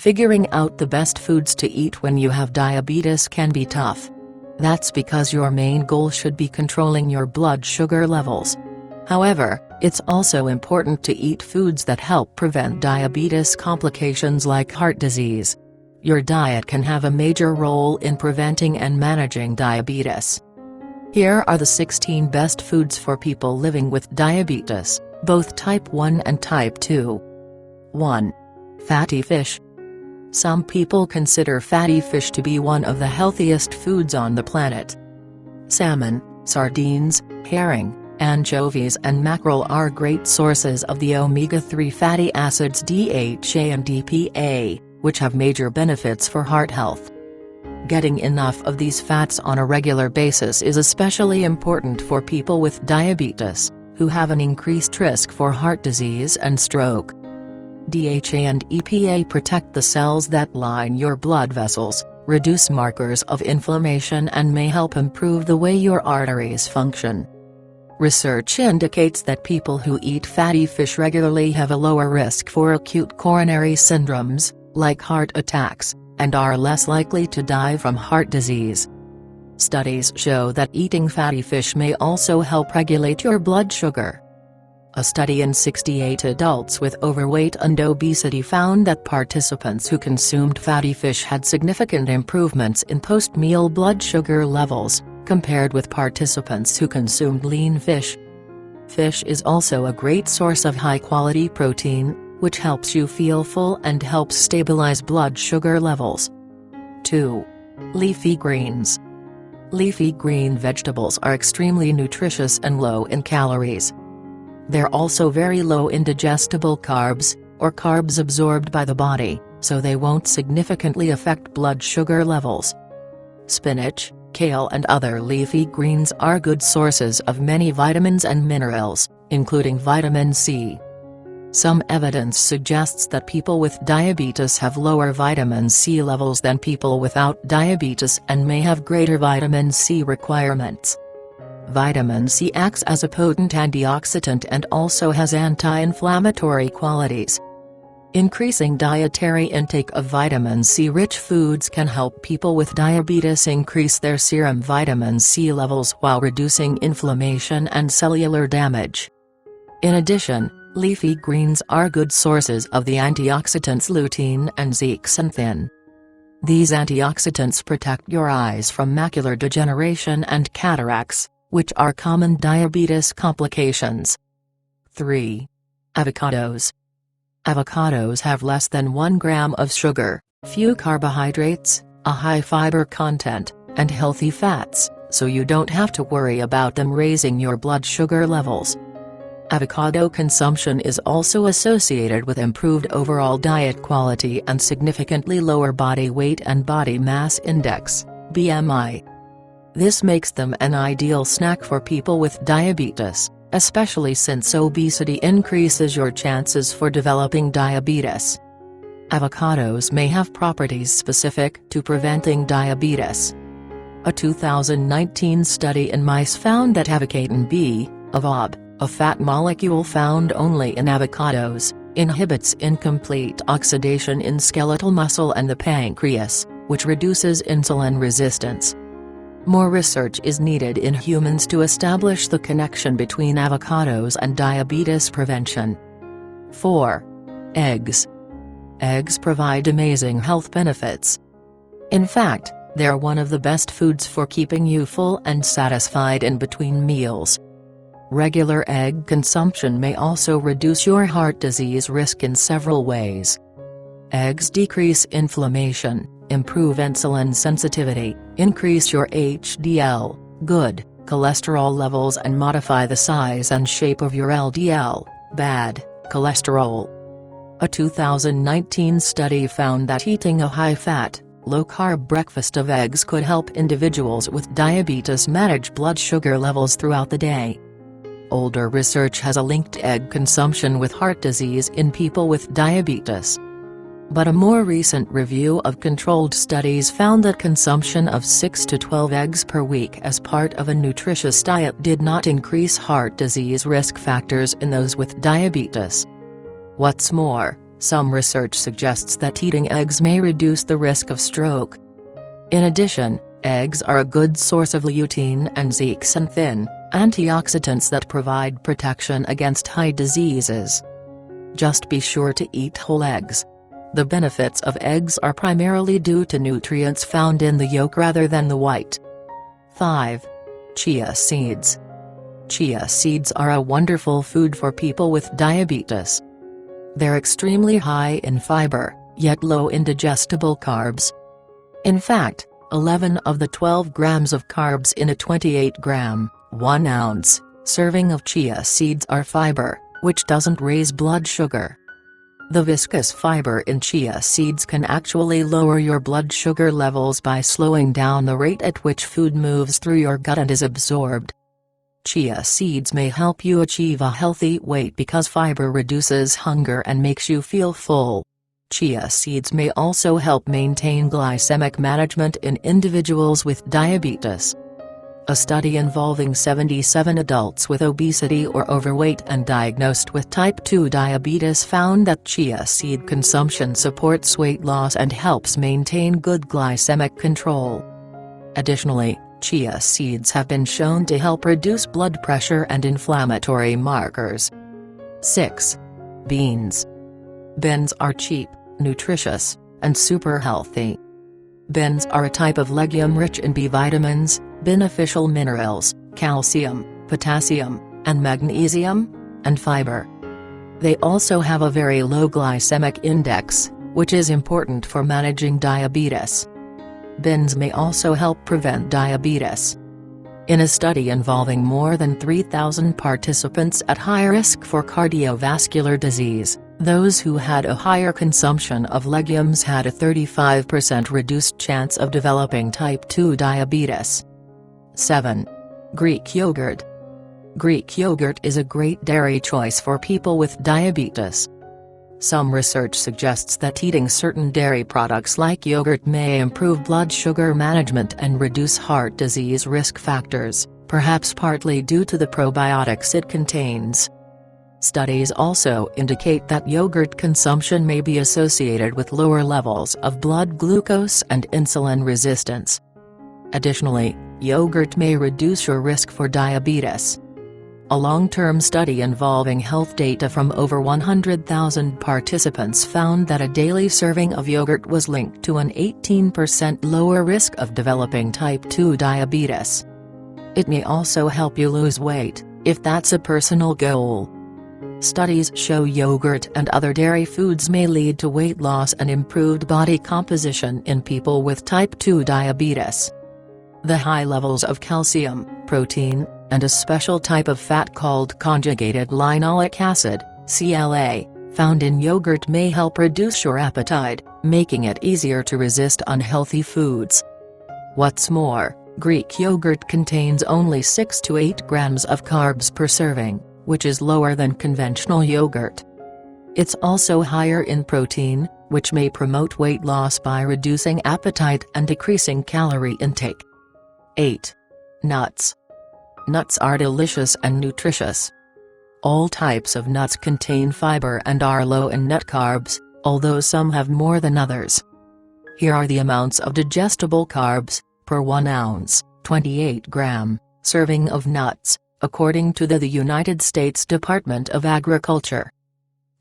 Figuring out the best foods to eat when you have diabetes can be tough. That's because your main goal should be controlling your blood sugar levels. However, it's also important to eat foods that help prevent diabetes complications like heart disease. Your diet can have a major role in preventing and managing diabetes. Here are the 16 best foods for people living with diabetes, both type 1 and type 2. 1. Fatty fish. Some people consider fatty fish to be one of the healthiest foods on the planet. Salmon, sardines, herring, anchovies and mackerel are great sources of the omega-3 fatty acids DHA and EPA, which have major benefits for heart health. Getting enough of these fats on a regular basis is especially important for people with diabetes, who have an increased risk for heart disease and stroke. DHA and EPA protect the cells that line your blood vessels, reduce markers of inflammation and may help improve the way your arteries function. Research indicates that people who eat fatty fish regularly have a lower risk for acute coronary syndromes, like heart attacks, and are less likely to die from heart disease. Studies show that eating fatty fish may also help regulate your blood sugar. A study in 68 adults with overweight and obesity found that participants who consumed fatty fish had significant improvements in post-meal blood sugar levels, compared with participants who consumed lean fish. Fish is also a great source of high-quality protein, which helps you feel full and helps stabilize blood sugar levels. 2. Leafy greens. Leafy green vegetables are extremely nutritious and low in calories. They're also very low in digestible carbs, or carbs absorbed by the body, so they won't significantly affect blood sugar levels. Spinach, kale and other leafy greens are good sources of many vitamins and minerals, including vitamin C. Some evidence suggests that people with diabetes have lower vitamin C levels than people without diabetes and may have greater vitamin C requirements. Vitamin C acts as a potent antioxidant and also has anti-inflammatory qualities. Increasing dietary intake of vitamin C-rich foods can help people with diabetes increase their serum vitamin C levels while reducing inflammation and cellular damage. In addition, leafy greens are good sources of the antioxidants lutein and zeaxanthin. These antioxidants protect your eyes from macular degeneration and cataracts, which are common diabetes complications. 3. Avocados. Avocados have less than 1 gram of sugar, few carbohydrates, a high fiber content, and healthy fats, so you don't have to worry about them raising your blood sugar levels. Avocado consumption is also associated with improved overall diet quality and significantly lower body weight and body mass index, BMI. This makes them an ideal snack for people with diabetes, especially since obesity increases your chances for developing diabetes. Avocados may have properties specific to preventing diabetes. A 2019 study in mice found that avocatin B, AVOB, a fat molecule found only in avocados, inhibits incomplete oxidation in skeletal muscle and the pancreas, which reduces insulin resistance. More research is needed in humans to establish the connection between avocados and diabetes prevention. 4. Eggs. Eggs provide amazing health benefits. In fact, they're one of the best foods for keeping you full and satisfied in between meals. Regular egg consumption may also reduce your heart disease risk in several ways. Eggs decrease inflammation, improve insulin sensitivity, increase your HDL, good, cholesterol levels and modify the size and shape of your LDL, bad, cholesterol. A 2019 study found that eating a high-fat, low-carb breakfast of eggs could help individuals with diabetes manage blood sugar levels throughout the day. Older research has linked egg consumption with heart disease in people with diabetes. But a more recent review of controlled studies found that consumption of 6 to 12 eggs per week as part of a nutritious diet did not increase heart disease risk factors in those with diabetes. What's more, Some research suggests that eating eggs may reduce the risk of stroke. In addition, eggs are a good source of lutein and zeaxanthin, antioxidants that provide protection against heart diseases. Just be sure to eat whole eggs. The benefits of eggs are primarily due to nutrients found in the yolk rather than the white. 5. Chia seeds. Chia seeds are a wonderful food for people with diabetes. They're extremely high in fiber, yet low in digestible carbs. In fact, 11 of the 12 grams of carbs in a 28-gram, 1 ounce, serving of chia seeds are fiber, which doesn't raise blood sugar. The viscous fiber in chia seeds can actually lower your blood sugar levels by slowing down the rate at which food moves through your gut and is absorbed. Chia seeds may help you achieve a healthy weight because fiber reduces hunger and makes you feel full. Chia seeds may also help maintain glycemic management in individuals with diabetes. A study involving 77 adults with obesity or overweight and diagnosed with type 2 diabetes found that chia seed consumption supports weight loss and helps maintain good glycemic control. Additionally, chia seeds have been shown to help reduce blood pressure and inflammatory markers. 6. Beans. Beans are cheap, nutritious, and super healthy. Beans are a type of legume rich in B vitamins, beneficial minerals, calcium, potassium, and magnesium, and fiber. They also have a very low glycemic index, which is important for managing diabetes. Beans may also help prevent diabetes. In a study involving more than 3,000 participants at high risk for cardiovascular disease, those who had a higher consumption of legumes had a 35% reduced chance of developing type 2 diabetes. 7. Greek yogurt. Greek yogurt is a great dairy choice for people with diabetes. Some research suggests that eating certain dairy products like yogurt may improve blood sugar management and reduce heart disease risk factors, perhaps partly due to the probiotics it contains. Studies also indicate that yogurt consumption may be associated with lower levels of blood glucose and insulin resistance. Additionally, yogurt may reduce your risk for diabetes. A long-term study involving health data from over 100,000 participants found that a daily serving of yogurt was linked to an 18% lower risk of developing type 2 diabetes. It may also help you lose weight, if that's a personal goal. Studies show yogurt and other dairy foods may lead to weight loss and improved body composition in people with type 2 diabetes. The high levels of calcium, protein, and a special type of fat called conjugated linoleic acid, CLA, found in yogurt may help reduce your appetite, making it easier to resist unhealthy foods. What's more, Greek yogurt contains only 6 to 8 grams of carbs per serving, which is lower than conventional yogurt. It's also higher in protein, which may promote weight loss by reducing appetite and decreasing calorie intake. 8. Nuts. Nuts are delicious and nutritious. All types of nuts contain fiber and are low in net carbs, although some have more than others. Here are the amounts of digestible carbs, per 1 ounce, 28-gram, serving of nuts, according to the United States Department of Agriculture.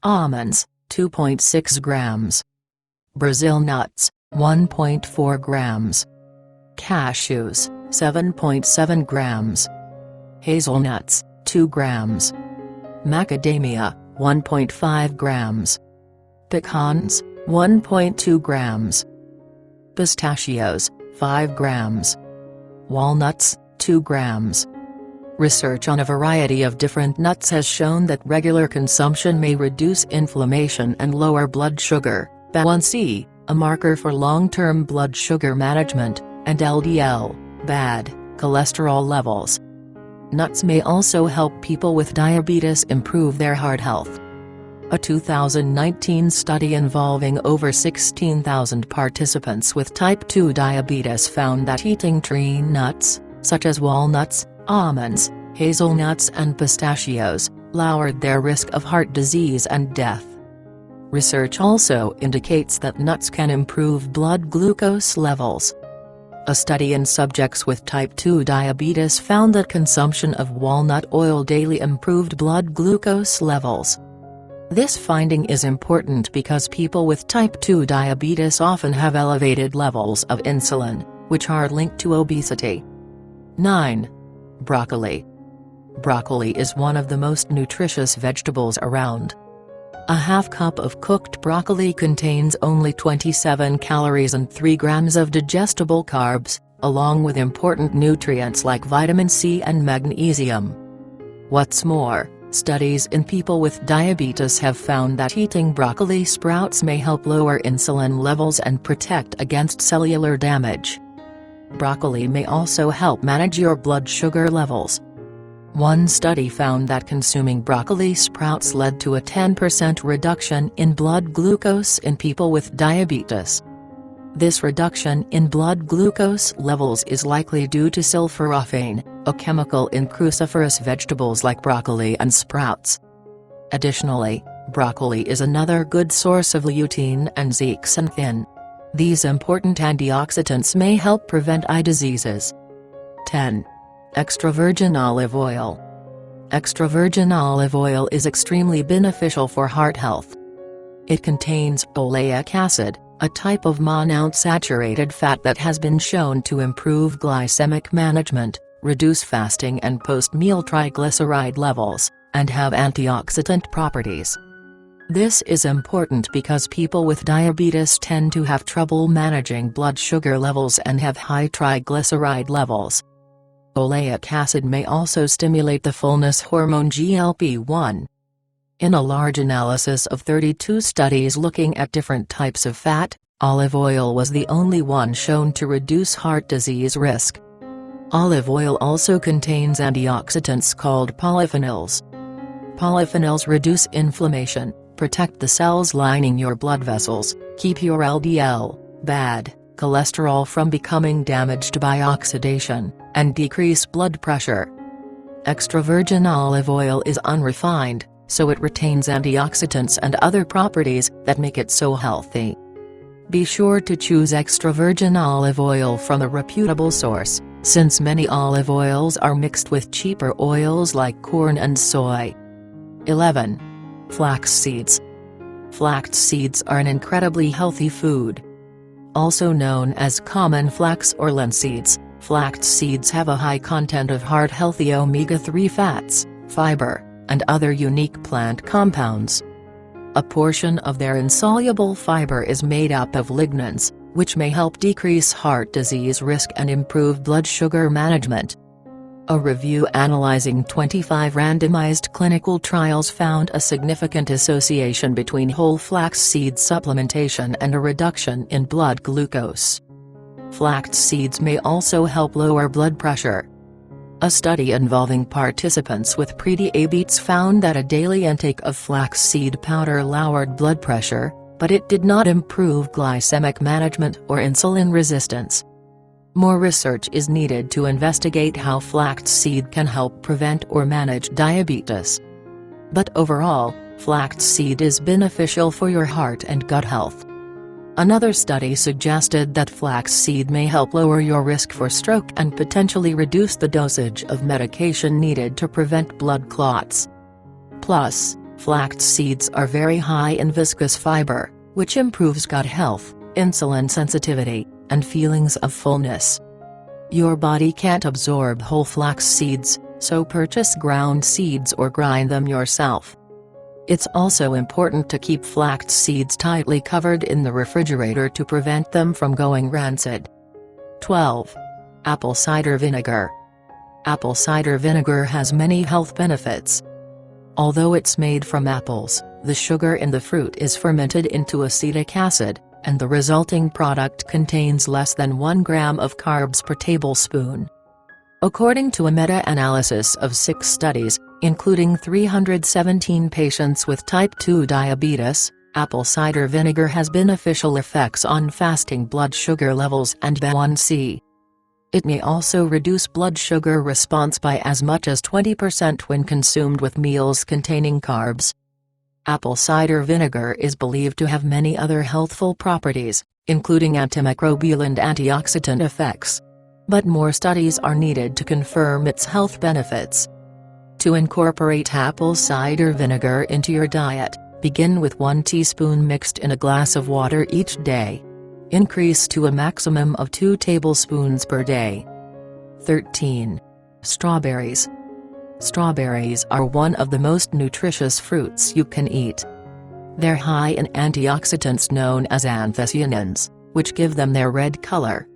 Almonds, 2.6 grams. Brazil nuts, 1.4 grams. Cashews, 7.7 grams. Hazelnuts, 2 grams. Macadamia, 1.5 grams. Pecans, 1.2 grams. Pistachios, 5 grams. Walnuts, 2 grams. Research on a variety of different nuts has shown that regular consumption may reduce inflammation and lower blood sugar, A1C, a marker for long-term blood sugar management, and LDL, bad, cholesterol levels. Nuts may also help people with diabetes improve their heart health. A 2019 study involving over 16,000 participants with type 2 diabetes found that eating tree nuts, such as walnuts, almonds, hazelnuts and pistachios, lowered their risk of heart disease and death. Research also indicates that nuts can improve blood glucose levels. A study in subjects with type 2 diabetes found that consumption of walnut oil daily improved blood glucose levels. This finding is important because people with type 2 diabetes often have elevated levels of insulin, which are linked to obesity. 9. Broccoli. Broccoli is one of the most nutritious vegetables around. A half cup of cooked broccoli contains only 27 calories and 3 grams of digestible carbs, along with important nutrients like vitamin C and magnesium. What's more, studies in people with diabetes have found that eating broccoli sprouts may help lower insulin levels and protect against cellular damage. Broccoli may also help manage your blood sugar levels. One study found that consuming broccoli sprouts led to a 10% reduction in blood glucose in people with diabetes. This reduction in blood glucose levels is likely due to sulforaphane, a chemical in cruciferous vegetables like broccoli and sprouts. Additionally, broccoli is another good source of lutein and zeaxanthin. These important antioxidants may help prevent eye diseases. 10. Extra virgin olive oil. Extra virgin olive oil is extremely beneficial for heart health. It contains oleic acid, a type of monounsaturated fat that has been shown to improve glycemic management, reduce fasting and post-meal triglyceride levels, and have antioxidant properties. This is important because people with diabetes tend to have trouble managing blood sugar levels and have high triglyceride levels. Oleic acid may also stimulate the fullness hormone GLP-1. In a large analysis of 32 studies looking at different types of fat, olive oil was the only one shown to reduce heart disease risk. Olive oil also contains antioxidants called polyphenols. Polyphenols reduce inflammation, protect the cells lining your blood vessels, keep your LDL, bad cholesterol from becoming damaged by oxidation, and decrease blood pressure. Extra virgin olive oil is unrefined, so it retains antioxidants and other properties that make it so healthy. Be sure to choose extra virgin olive oil from a reputable source, since many olive oils are mixed with cheaper oils like corn and soy. 11. Flax seeds. Flax seeds are an incredibly healthy food. Also known as common flax or linseeds, flax seeds have a high content of heart-healthy omega-3 fats, fiber, and other unique plant compounds. A portion of their insoluble fiber is made up of lignans, which may help decrease heart disease risk and improve blood sugar management. A review analyzing 25 randomized clinical trials found a significant association between whole flax seed supplementation and a reduction in blood glucose. Flax seeds may also help lower blood pressure. A study involving participants with prediabetes found that a daily intake of flax seed powder lowered blood pressure, but it did not improve glycemic management or insulin resistance. More research is needed to investigate how flax seed can help prevent or manage diabetes. But overall, flax seed is beneficial for your heart and gut health. Another study suggested that flax seed may help lower your risk for stroke and potentially reduce the dosage of medication needed to prevent blood clots. Plus, flax seeds are very high in viscous fiber, which improves gut health, insulin sensitivity, and feelings of fullness. Your body can't absorb whole flax seeds, so purchase ground seeds or grind them yourself. It's also important to keep flax seeds tightly covered in the refrigerator to prevent them from going rancid. 12. Apple cider vinegar. Apple cider vinegar has many health benefits. Although it's made from apples, the sugar in the fruit is fermented into acetic acid, and the resulting product contains less than 1 gram of carbs per tablespoon. According to a meta-analysis of 6 studies, including 317 patients with type 2 diabetes, apple cider vinegar has beneficial effects on fasting blood sugar levels and B1C. It may also reduce blood sugar response by as much as 20% when consumed with meals containing carbs. Apple cider vinegar is believed to have many other healthful properties, including antimicrobial and antioxidant effects. But more studies are needed to confirm its health benefits. To incorporate apple cider vinegar into your diet, begin with 1 teaspoon mixed in a glass of water each day. Increase to a maximum of 2 tablespoons per day. 13. Strawberries. Strawberries are one of the most nutritious fruits you can eat. They're high in antioxidants known as anthocyanins, which give them their red color.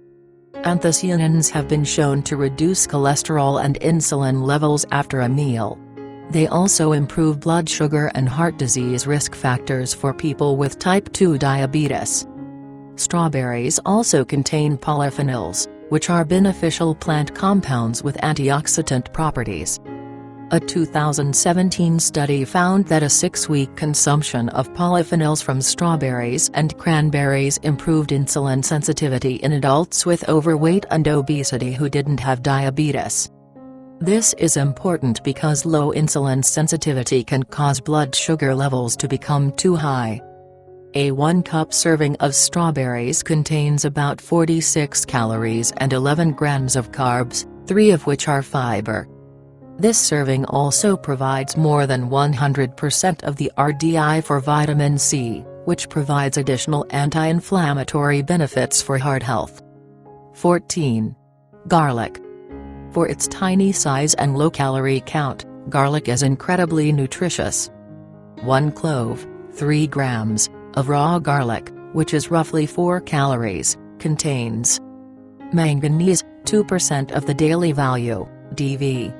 Anthocyanins have been shown to reduce cholesterol and insulin levels after a meal. They also improve blood sugar and heart disease risk factors for people with type 2 diabetes. Strawberries also contain polyphenols, which are beneficial plant compounds with antioxidant properties. A 2017 study found that a 6-week consumption of polyphenols from strawberries and cranberries improved insulin sensitivity in adults with overweight and obesity who didn't have diabetes. This is important because low insulin sensitivity can cause blood sugar levels to become too high. A 1-cup serving of strawberries contains about 46 calories and 11 grams of carbs, 3 of which are fiber. This serving also provides more than 100% of the RDI for vitamin C, which provides additional anti-inflammatory benefits for heart health. 14. Garlic. For its tiny size and low calorie count, garlic is incredibly nutritious. 1 clove, 3 grams, of raw garlic, which is roughly 4 calories, contains manganese, 2% of the daily value, DV.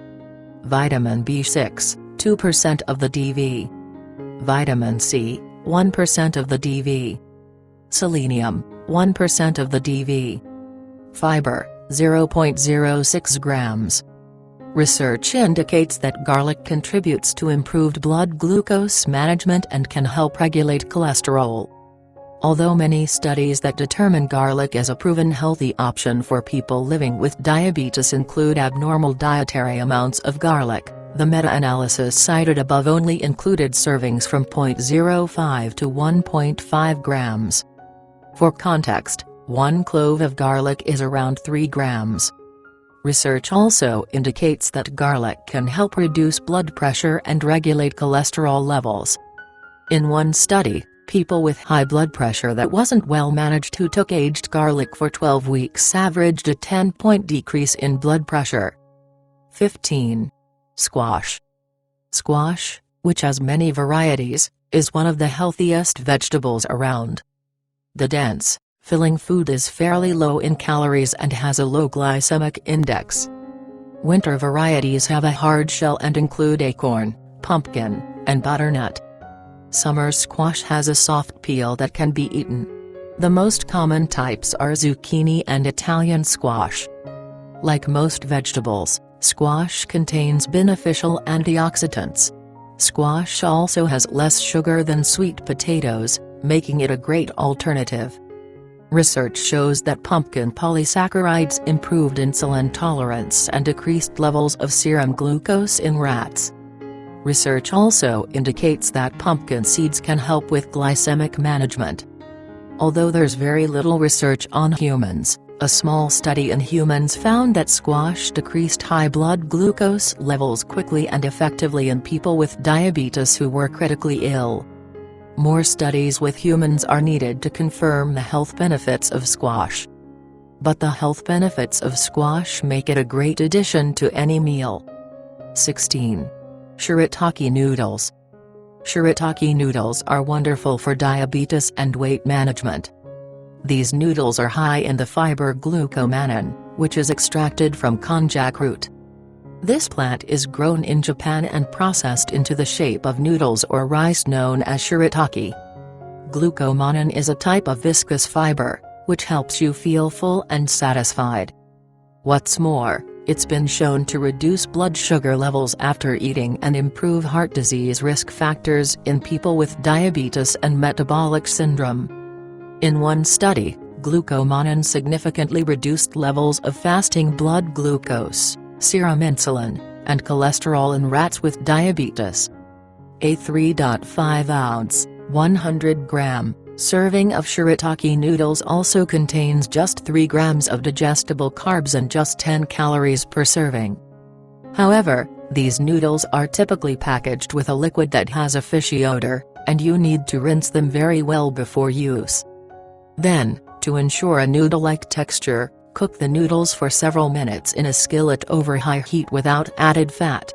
Vitamin B6, 2% of the DV. Vitamin C, 1% of the DV. Selenium, 1% of the DV. Fiber, 0.06 grams. Research indicates that garlic contributes to improved blood glucose management and can help regulate cholesterol. Although many studies that determine garlic as a proven healthy option for people living with diabetes include abnormal dietary amounts of garlic, the meta-analysis cited above only included servings from 0.05 to 1.5 grams. For context, 1 clove of garlic is around 3 grams. Research also indicates that garlic can help reduce blood pressure and regulate cholesterol levels. In one study, people with high blood pressure that wasn't well managed who took aged garlic for 12 weeks averaged a 10-point decrease in blood pressure. 15. Squash. Squash, which has many varieties, is one of the healthiest vegetables around. The dense, filling food is fairly low in calories and has a low glycemic index. Winter varieties have a hard shell and include acorn, pumpkin, and butternut. Summer squash has a soft peel that can be eaten. The most common types are zucchini and Italian squash. Like most vegetables, squash contains beneficial antioxidants. Squash also has less sugar than sweet potatoes, making it a great alternative. Research shows that pumpkin polysaccharides improved insulin tolerance and decreased levels of serum glucose in rats. Research also indicates that pumpkin seeds can help with glycemic management. Although there's very little research on humans, a small study in humans found that squash decreased high blood glucose levels quickly and effectively in people with diabetes who were critically ill. More studies with humans are needed to confirm the health benefits of squash. But the health benefits of squash make it a great addition to any meal. 16. Shirataki noodles. Shirataki noodles are wonderful for diabetes and weight management. These noodles are high in the fiber glucomannan, which is extracted from konjac root. This plant is grown in Japan and processed into the shape of noodles or rice known as shirataki. Glucomannan is a type of viscous fiber, which helps you feel full and satisfied. What's more, it's been shown to reduce blood sugar levels after eating and improve heart disease risk factors in people with diabetes and metabolic syndrome. In one study, glucomannan significantly reduced levels of fasting blood glucose, serum insulin, and cholesterol in rats with diabetes. A 3.5-ounce, 100-gram, serving of shirataki noodles also contains just 3 grams of digestible carbs and just 10 calories per serving. However, these noodles are typically packaged with a liquid that has a fishy odor, and you need to rinse them very well before use. Then, to ensure a noodle-like texture, cook the noodles for several minutes in a skillet over high heat without added fat.